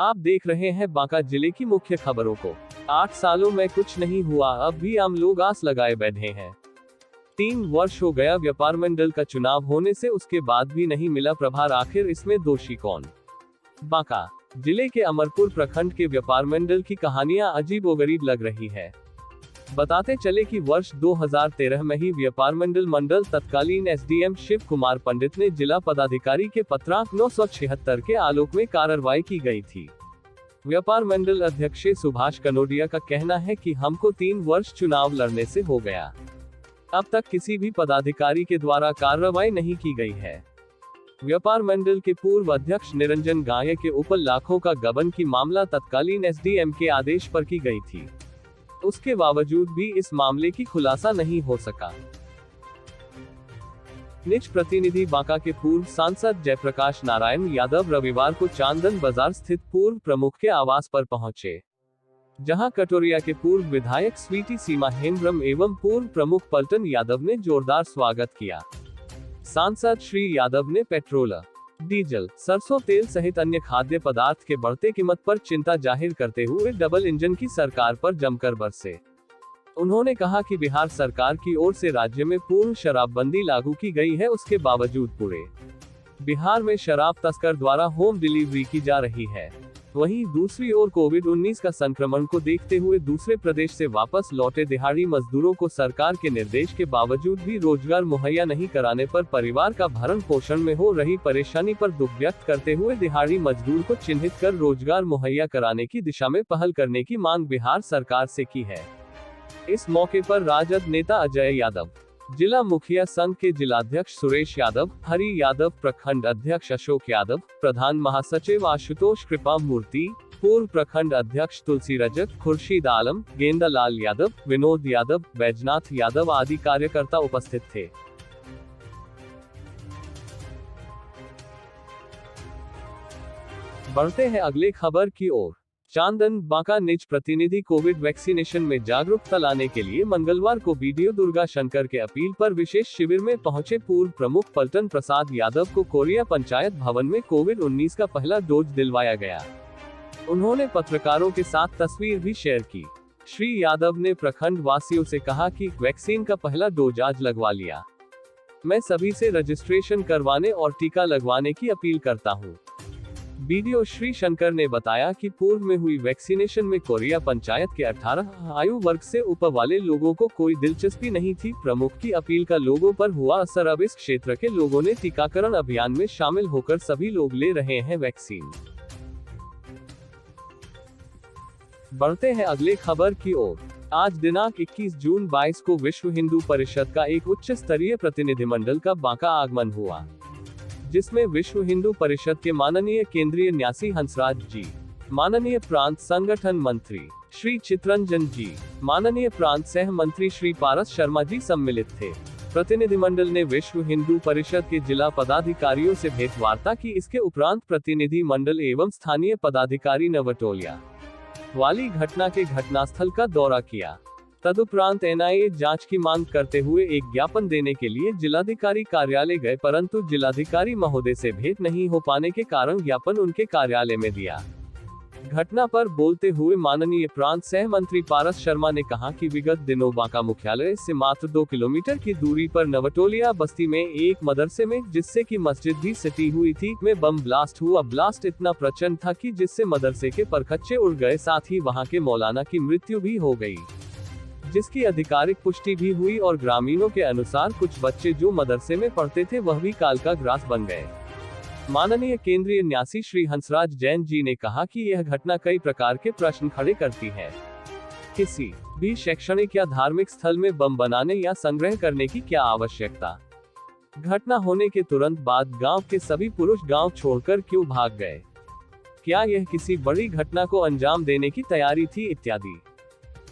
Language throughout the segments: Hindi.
आप देख रहे हैं बांका जिले की मुख्य खबरों को। 8 सालों में कुछ नहीं हुआ, अब भी आम लोग आस लगाए बैठे हैं। 3 वर्ष हो गया व्यापार मंडल का चुनाव होने से, उसके बाद भी नहीं मिला प्रभार, आखिर इसमें दोषी कौन? बांका जिले के अमरपुर प्रखंड के व्यापार मंडल की कहानियां अजीबोगरीब लग रही है। बताते चले कि वर्ष 2013 में ही व्यापार मंडल तत्कालीन एसडीएम शिव कुमार पंडित ने जिला पदाधिकारी के पत्रांक 976 के आलोक में कार्रवाई की गई थी। व्यापार मंडल अध्यक्ष सुभाष कनोडिया का कहना है कि हमको 3 वर्ष चुनाव लड़ने से हो गया, अब तक किसी भी पदाधिकारी के द्वारा कार्रवाई नहीं की गई है। व्यापार मंडल के पूर्व अध्यक्ष निरंजन गाये के ऊपर लाखों का गबन की मामला तत्कालीन एसडीएम के आदेश पर की गई थी, उसके बावजूद भी इस मामले की खुलासा नहीं हो सका। निज प्रतिनिधि बांका के पूर्व सांसद जयप्रकाश नारायण यादव रविवार को चांदन बाजार स्थित पूर्व प्रमुख के आवास पर पहुंचे, जहां कटोरिया के पूर्व विधायक स्वीटी सीमा हेम्ब्रम एवं पूर्व प्रमुख पलटन यादव ने जोरदार स्वागत किया। सांसद श्री यादव ने पेट्रोल, डीजल, सरसों तेल सहित अन्य खाद्य पदार्थ के बढ़ते कीमत पर चिंता जाहिर करते हुए डबल इंजन की सरकार पर जमकर बरसे। उन्होंने कहा कि बिहार सरकार की ओर से राज्य में पूर्ण शराबबंदी लागू की गई है, उसके बावजूद पूरे बिहार में शराब तस्कर द्वारा होम डिलीवरी की जा रही है। वहीं दूसरी ओर कोविड-19 का संक्रमण को देखते हुए दूसरे प्रदेश से वापस लौटे दिहाड़ी मजदूरों को सरकार के निर्देश के बावजूद भी रोजगार मुहैया नहीं कराने पर परिवार का भरण पोषण में हो रही परेशानी पर दुख व्यक्त करते हुए दिहाड़ी मजदूर को चिन्हित कर रोजगार मुहैया कराने की दिशा में पहल करने की मांग बिहार सरकार से की है। इस मौके पर राजद नेता अजय यादव, जिला मुखिया संघ के जिलाध्यक्ष सुरेश यादव, हरि यादव, प्रखंड अध्यक्ष अशोक यादव, प्रधान महासचिव आशुतोष कृपा मूर्ति, पूर्व प्रखंड अध्यक्ष तुलसी रजक, खुर्शीद आलम, गेंदा लाल यादव, विनोद यादव, बैजनाथ यादव आदि कार्यकर्ता उपस्थित थे। बढ़ते हैं अगले खबर की ओर। चांदन बांका निज प्रतिनिधि कोविड वैक्सीनेशन में जागरूकता लाने के लिए मंगलवार को बीडीओ दुर्गा शंकर के अपील पर विशेष शिविर में पहुंचे पूर्व प्रमुख पलटन प्रसाद यादव को कोरिया पंचायत भवन में कोविड-19 का पहला डोज दिलवाया गया। उन्होंने पत्रकारों के साथ तस्वीर भी शेयर की। श्री यादव ने प्रखंड वासियों से कहा कि वैक्सीन का पहला डोज आज लगवा लिया। मैं सभी से रजिस्ट्रेशन करवाने और टीका लगवाने की अपील करता हूँ। बीडीओ श्री शंकर ने बताया कि पूर्व में हुई वैक्सीनेशन में कोरिया पंचायत के 18 आयु वर्ग से ऊपर वाले लोगों को कोई दिलचस्पी नहीं थी। प्रमुख की अपील का लोगों पर हुआ असर, अब इस क्षेत्र के लोगों ने टीकाकरण अभियान में शामिल होकर सभी लोग ले रहे हैं वैक्सीन। बढ़ते हैं अगले खबर की ओर। आज दिनांक 21 जून 22 को विश्व हिंदू परिषद का एक उच्च स्तरीय प्रतिनिधिमंडल का बांका आगमन हुआ, जिसमें विश्व हिंदू परिषद के माननीय केंद्रीय न्यासी हंसराज जी, माननीय प्रांत संगठन मंत्री श्री चितरंजन जी, माननीय प्रांत सह मंत्री श्री पारस शर्मा जी सम्मिलित थे। प्रतिनिधिमंडल ने विश्व हिंदू परिषद के जिला पदाधिकारियों से भेंट वार्ता की। इसके उपरांत प्रतिनिधि मंडल एवं स्थानीय पदाधिकारी नवटोलिया वाली घटना के घटनास्थल का दौरा किया। तदुपरांत एनआईए जांच की मांग करते हुए एक ज्ञापन देने के लिए जिलाधिकारी कार्यालय गए, परंतु जिलाधिकारी महोदय से भेंट नहीं हो पाने के कारण ज्ञापन उनके कार्यालय में दिया। घटना पर बोलते हुए माननीय प्रांत सह मंत्री पारस शर्मा ने कहा कि विगत दिनों बांका मुख्यालय से मात्र 2 किलोमीटर की दूरी पर नवटोलिया बस्ती में एक मदरसे में, जिससे कि मस्जिद भी सटी हुई थी, में बम ब्लास्ट हुआ। ब्लास्ट इतना प्रचंड था कि जिससे मदरसे के परखच्चे उड़ गए, साथ ही वहां के मौलाना की मृत्यु भी हो गई, जिसकी आधिकारिक पुष्टि भी हुई और ग्रामीणों के अनुसार कुछ बच्चे जो मदरसे में पढ़ते थे वह भी काल का ग्रास बन गए। माननीय केंद्रीय न्यासी श्री हंसराज जैन जी ने कहा कि यह घटना कई प्रकार के प्रश्न खड़े करती है। किसी भी शैक्षणिक या धार्मिक स्थल में बम बनाने या संग्रह करने की क्या आवश्यकता? घटना होने के तुरंत बाद गांव के सभी पुरुष गांव छोड़कर क्यों भाग गए? क्या यह किसी बड़ी घटना को अंजाम देने की तैयारी थी? इत्यादि।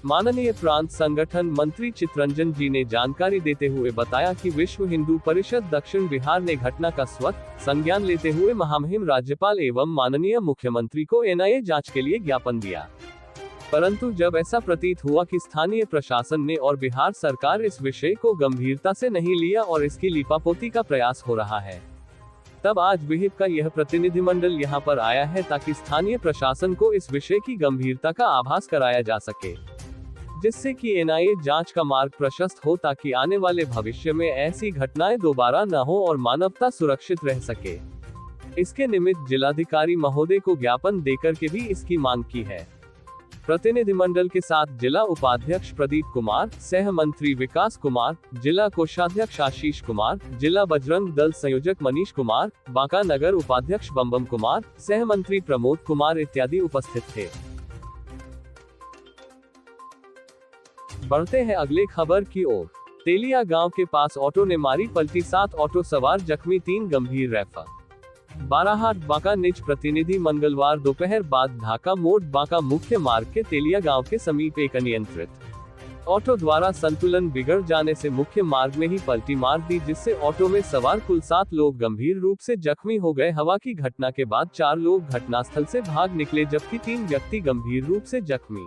माननीय प्रांत संगठन मंत्री चितरंजन जी ने जानकारी देते हुए बताया कि विश्व हिंदू परिषद दक्षिण बिहार ने घटना का स्वतः संज्ञान लेते हुए महामहिम राज्यपाल एवं माननीय मुख्यमंत्री को एनआईए जांच के लिए ज्ञापन दिया, परंतु जब ऐसा प्रतीत हुआ कि स्थानीय प्रशासन ने और बिहार सरकार इस विषय को गंभीरता से नहीं लिया और इसकी लिपापोती का प्रयास हो रहा है, तब आज विहिप का यह प्रतिनिधिमंडल यहां पर आया है ताकि स्थानीय प्रशासन को इस विषय की गंभीरता का आभास कराया जा सके, जिससे कि एनआईए जांच का मार्ग प्रशस्त हो ताकि आने वाले भविष्य में ऐसी घटनाएं दोबारा न हो और मानवता सुरक्षित रह सके। इसके निमित्त जिलाधिकारी महोदय को ज्ञापन देकर के भी इसकी मांग की है। प्रतिनिधिमंडल के साथ जिला उपाध्यक्ष प्रदीप कुमार, सह मंत्री विकास कुमार, जिला कोषाध्यक्ष आशीष कुमार, जिला बजरंग दल संयोजक मनीष कुमार, बांका नगर उपाध्यक्ष बम कुमार, सह मंत्री प्रमोद कुमार इत्यादि उपस्थित थे। बढ़ते हैं अगले खबर की ओर। तेलिया गांव के पास ऑटो ने मारी पलटी, 7 ऑटो सवार जख्मी, 3 गंभीर रेफर। बाराहाट बांका निज प्रतिनिधि मंगलवार दोपहर बाद ढाका मोड़ बांका मुख्य मार्ग के तेलिया गांव के समीप एक अनियंत्रित ऑटो द्वारा संतुलन बिगड़ जाने से मुख्य मार्ग में ही पलटी मार दी, जिससे ऑटो में सवार कुल 7 लोग गंभीर रूप से जख्मी हो गए। हवा की घटना के बाद 4 लोग घटनास्थल से भाग निकले, जबकि 3 व्यक्ति गंभीर रूप से जख्मी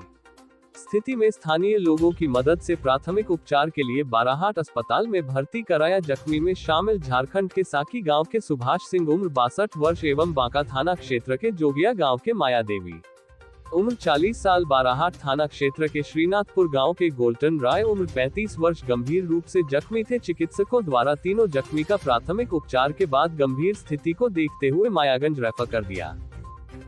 स्थिति में स्थानीय लोगों की मदद से प्राथमिक उपचार के लिए बाराहाट अस्पताल में भर्ती कराया। जख्मी में शामिल झारखंड के साकी गांव के सुभाष सिंह उम्र 62 वर्ष एवं बांका थाना क्षेत्र के जोगिया गांव के माया देवी उम्र 40 साल, बाराहाट थाना क्षेत्र के श्रीनाथपुर गांव के गोल्टन राय उम्र 35 वर्ष गंभीर रूप से जख्मी थे। चिकित्सकों द्वारा तीनों जख्मी का प्राथमिक उपचार के बाद गंभीर स्थिति को देखते हुए मायागंज रेफर कर दिया।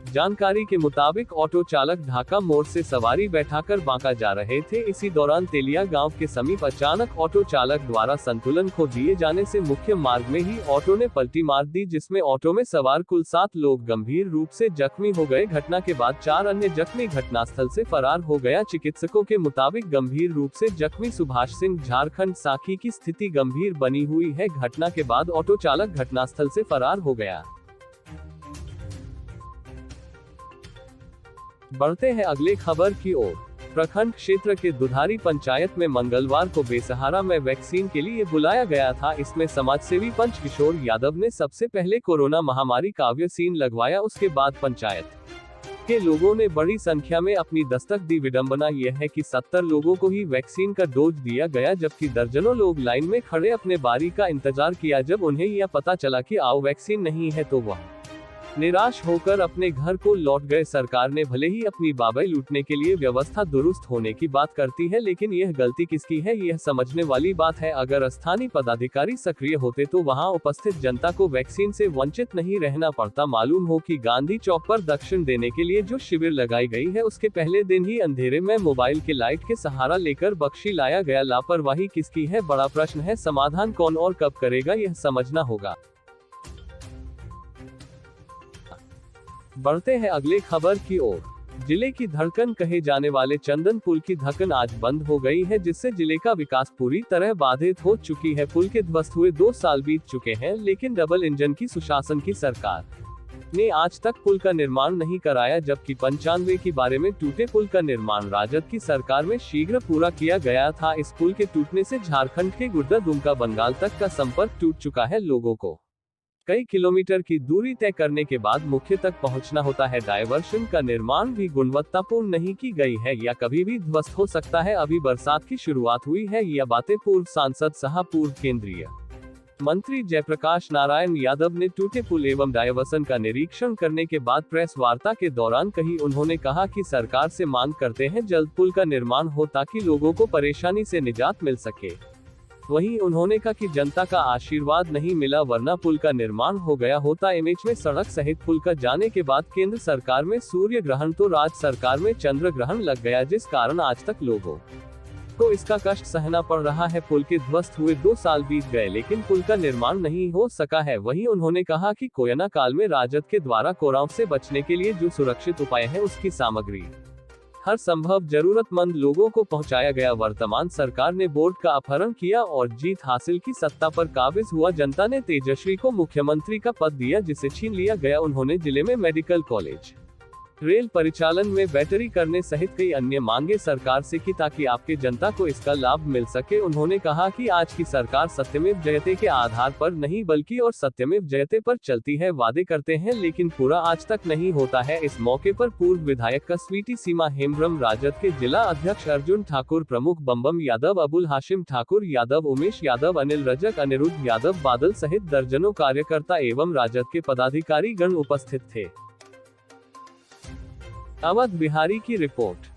जानकारी के मुताबिक ऑटो चालक ढाका मोड़ से सवारी बैठाकर बांका जा रहे थे। इसी दौरान तेलिया गांव के समीप अचानक ऑटो चालक द्वारा संतुलन खो दिए जाने से मुख्य मार्ग में ही ऑटो ने पलटी मार दी, जिसमें ऑटो में सवार कुल 7 लोग गंभीर रूप से जख्मी हो गए। घटना के बाद 4 अन्य जख्मी घटनास्थल से फरार हो गया। चिकित्सकों के मुताबिक गंभीर रूप से जख्मी सुभाष सिंह झारखंड साकी की स्थिति गंभीर बनी हुई है। घटना के बाद ऑटो चालक घटनास्थल से फरार हो गया। बढ़ते हैं अगले खबर की ओर। प्रखंड क्षेत्र के दुधारी पंचायत में मंगलवार को बेसहारा में वैक्सीन के लिए बुलाया गया था। इसमें समाजसेवी पंच किशोर यादव ने सबसे पहले कोरोना महामारी का वैक्सीन लगवाया। उसके बाद पंचायत के लोगों ने बड़ी संख्या में अपनी दस्तक दी। विडंबना यह है कि 70 लोगों को ही वैक्सीन का डोज दिया गया, जबकि दर्जनों लोग लाइन में खड़े अपने बारी का इंतजार किया। जब उन्हें यह पता चला कि आओ वैक्सीन नहीं है तो वह निराश होकर अपने घर को लौट गए। सरकार ने भले ही अपनी बाबाई लूटने के लिए व्यवस्था दुरुस्त होने की बात करती है, लेकिन यह गलती किसकी है यह समझने वाली बात है। अगर स्थानीय पदाधिकारी सक्रिय होते तो वहां उपस्थित जनता को वैक्सीन से वंचित नहीं रहना पड़ता। मालूम हो कि गांधी चौक पर दक्षिण देने के लिए जो शिविर लगाई गई है, उसके पहले दिन ही अंधेरे में मोबाइल के लाइट के सहारा लेकर बख्शी लाया गया। लापरवाही किसकी है, बड़ा प्रश्न है। समाधान कौन और कब करेगा, यह समझना होगा। बढ़ते हैं अगले खबर की ओर। जिले की धड़कन कहे जाने वाले चंदन पुल की ढक्कन आज बंद हो गई है, जिससे जिले का विकास पूरी तरह बाधित हो चुकी है। पुल के ध्वस्त हुए 2 साल बीत चुके हैं, लेकिन डबल इंजन की सुशासन की सरकार ने आज तक पुल का निर्माण नहीं कराया, जबकि 95 के बारे में टूटे पुल का निर्माण राजद की सरकार में शीघ्र पूरा किया गया था। इस पुल के टूटने से झारखंड के गुड्डा दुमका बंगाल तक का संपर्क टूट चुका है। लोगों को कई किलोमीटर की दूरी तय करने के बाद मुख्य तक पहुंचना होता है। डायवर्शन का निर्माण भी गुणवत्तापूर्ण नहीं की गई है या कभी भी ध्वस्त हो सकता है। अभी बरसात की शुरुआत हुई है। यह बातें पूर्व सांसद सह पूर्व केंद्रीय मंत्री जयप्रकाश नारायण यादव ने टूटे पुल एवं डायवर्सन का निरीक्षण करने के बाद प्रेस वार्ता के दौरान कही। उन्होंने कहा कि सरकार से मांग करते हैं जल्द पुल का निर्माण हो ताकि लोगों को परेशानी से निजात मिल सके। वहीं उन्होंने कहा कि जनता का आशीर्वाद नहीं मिला, वरना पुल का निर्माण हो गया होता। एमएच में सड़क सहित पुल का जाने के बाद केंद्र सरकार में सूर्य ग्रहण तो राज्य सरकार में चंद्र ग्रहण लग गया, जिस कारण आज तक लोगों को इसका कष्ट सहना पड़ रहा है। पुल के ध्वस्त हुए 2 साल बीत गए, लेकिन पुल का निर्माण नहीं हो सका है। वहीं उन्होंने कहा कि कोरोना काल में राजद के द्वारा कोरोना से बचने के लिए जो सुरक्षित उपाय है, उसकी सामग्री हर संभव जरूरतमंद लोगों को पहुंचाया गया। वर्तमान सरकार ने बोर्ड का अपहरण किया और जीत हासिल की, सत्ता पर काबिज हुआ। जनता ने तेजस्वी को मुख्यमंत्री का पद दिया, जिसे छीन लिया गया। उन्होंने जिले में मेडिकल कॉलेज रेल परिचालन में बैटरी करने सहित कई अन्य मांगे सरकार से की ताकि आपके जनता को इसका लाभ मिल सके। उन्होंने कहा कि आज की सरकार सत्यमेव जयते के आधार पर नहीं बल्कि और सत्यमेव जयते पर चलती है। वादे करते हैं लेकिन पूरा आज तक नहीं होता है। इस मौके पर पूर्व विधायक कसवीटी सीमा हेम्ब्रम, राजद के जिला अध्यक्ष अर्जुन ठाकुर, प्रमुख बम यादव, अबुल हाशिम ठाकुर यादव, उमेश यादव, अनिल रजक, अनिरुद्ध यादव, बादल सहित दर्जनों कार्यकर्ता एवं राजद के पदाधिकारी गण उपस्थित थे। अवध बिहारी की रिपोर्ट।